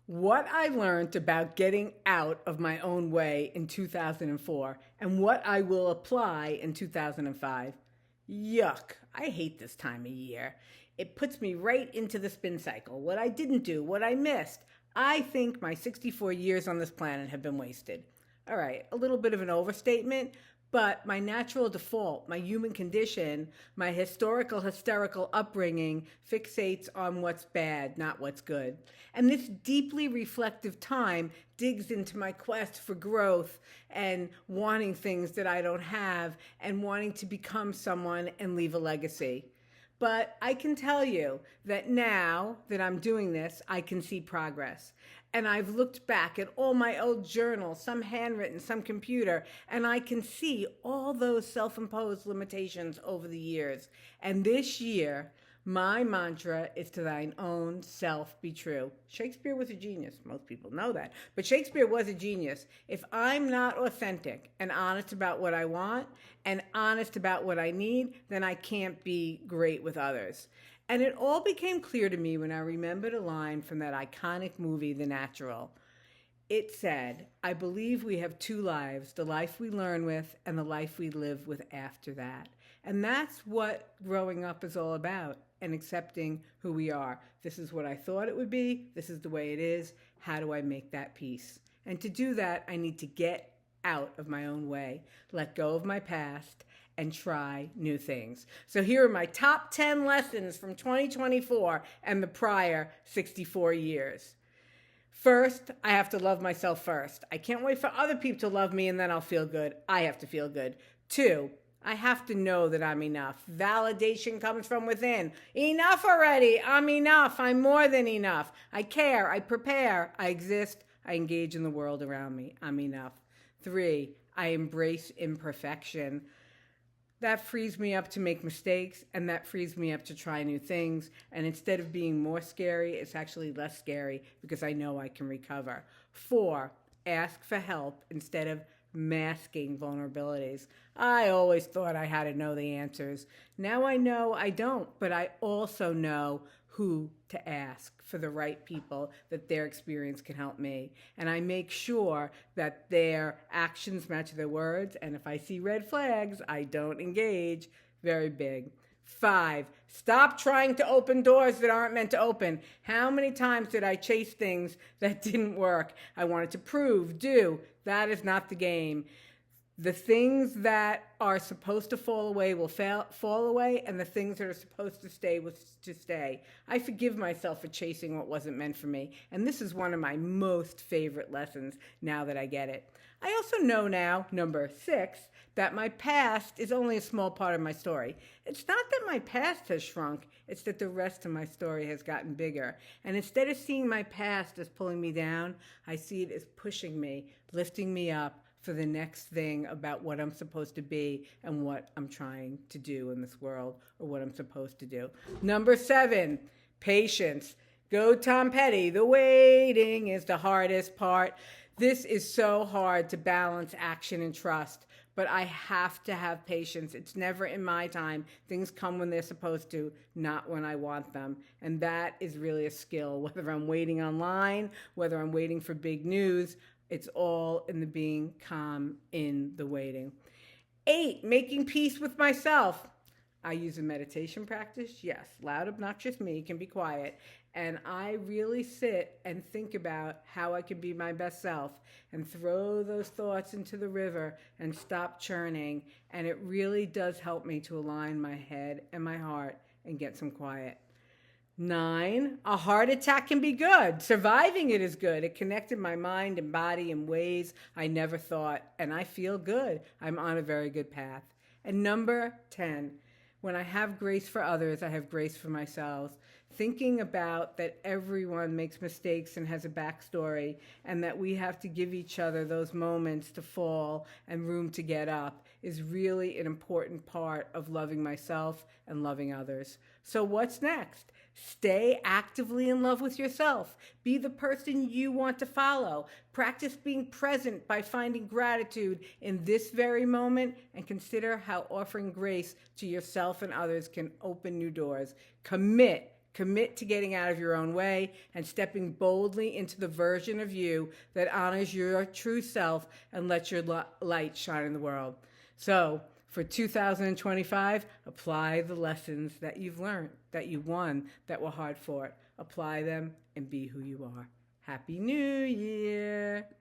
What I learned about getting out of my own way in 2004 and what I will apply in 2005. Yuck, I hate this time of year. It puts me right into the spin cycle. What I didn't do, what I missed. I think my 64 years on this planet have been wasted. All right, a little bit of an overstatement, but my natural default, my human condition, my hysterical upbringing fixates on what's bad, not what's good. And this deeply reflective time digs into my quest for growth and wanting things that I don't have and wanting to become someone and leave a legacy. But I can tell you that now that I'm doing this, I can see progress. And I've looked back at all my old journals, some handwritten, some computer, and I can see all those self-imposed limitations over the years. And this year, my mantra is to thine own self be true. Shakespeare was a genius. Most people know that. But Shakespeare was a genius. If I'm not authentic and honest about what I want and honest about what I need, then I can't be great with others. And it all became clear to me when I remembered a line from that iconic movie, The Natural. It said, I believe we have two lives, the life we learn with and the life we live with after that. And that's what growing up is all about, and accepting who we are. This is what I thought it would be. This is the way it is. How do I make that peace? And to do that, I need to get out of my own way, let go of my past, and try new things. So here are my top 10 lessons from 2024 and the prior 64 years. First, I have to love myself first. I can't wait for other people to love me and then I'll feel good. I have to feel good. Two, I have to know that I'm enough. Validation comes from within. Enough already. I'm enough. I'm more than enough. I care. I prepare. I exist. I engage in the world around me. I'm enough. Three, I embrace imperfection. That frees me up to make mistakes, and that frees me up to try new things. And instead of being more scary, it's actually less scary because I know I can recover. Four, ask for help instead of masking vulnerabilities. I always thought I had to know the answers. Now I know I don't, but I also know who to ask for the right people, that their experience can help me. And I make sure that their actions match their words. And if I see red flags, I don't engage. Very big. Five, stop trying to open doors that aren't meant to open. How many times did I chase things that didn't work? I wanted to prove, do. That is not the game. The things that are supposed to fall away will fall away, and the things that are supposed to stay will to stay. I forgive myself for chasing what wasn't meant for me, and this is one of my most favorite lessons now that I get it. I also know now, number 6, that my past is only a small part of my story. It's not that my past has shrunk, it's that the rest of my story has gotten bigger. And instead of seeing my past as pulling me down, I see it as pushing me, lifting me up for the next thing about what I'm supposed to be and what I'm trying to do in this world, or what I'm supposed to do. Number 7, patience. Go Tom Petty. The waiting is the hardest part. This is so hard to balance action and trust, but I have to have patience. It's never in my time. Things come when they're supposed to, not when I want them. And that is really a skill, whether I'm waiting online, whether I'm waiting for big news. It's all in the being calm in the waiting. 8, making peace with myself. I use a meditation practice. Yes, loud, obnoxious me can be quiet. And I really sit and think about how I can be my best self and throw those thoughts into the river and stop churning. And it really does help me to align my head and my heart and get some quiet. 9, a heart attack can be good. Surviving it is good. It connected my mind and body in ways I never thought, and I feel good. I'm on a very good path. And number 10, when I have grace for others, I have grace for myself. Thinking about that everyone makes mistakes and has a backstory, and that we have to give each other those moments to fall and room to get up is really an important part of loving myself and loving others. So what's next? Stay actively in love with yourself. Be the person you want to follow. Practice being present by finding gratitude in this very moment, and consider how offering grace to yourself and others can open new doors. Commit Commit to getting out of your own way and stepping boldly into the version of you that honors your true self and lets your light shine in the world. So, for 2025, apply the lessons that you've learned, that you won, that were hard fought. Apply them and be who you are. Happy New Year!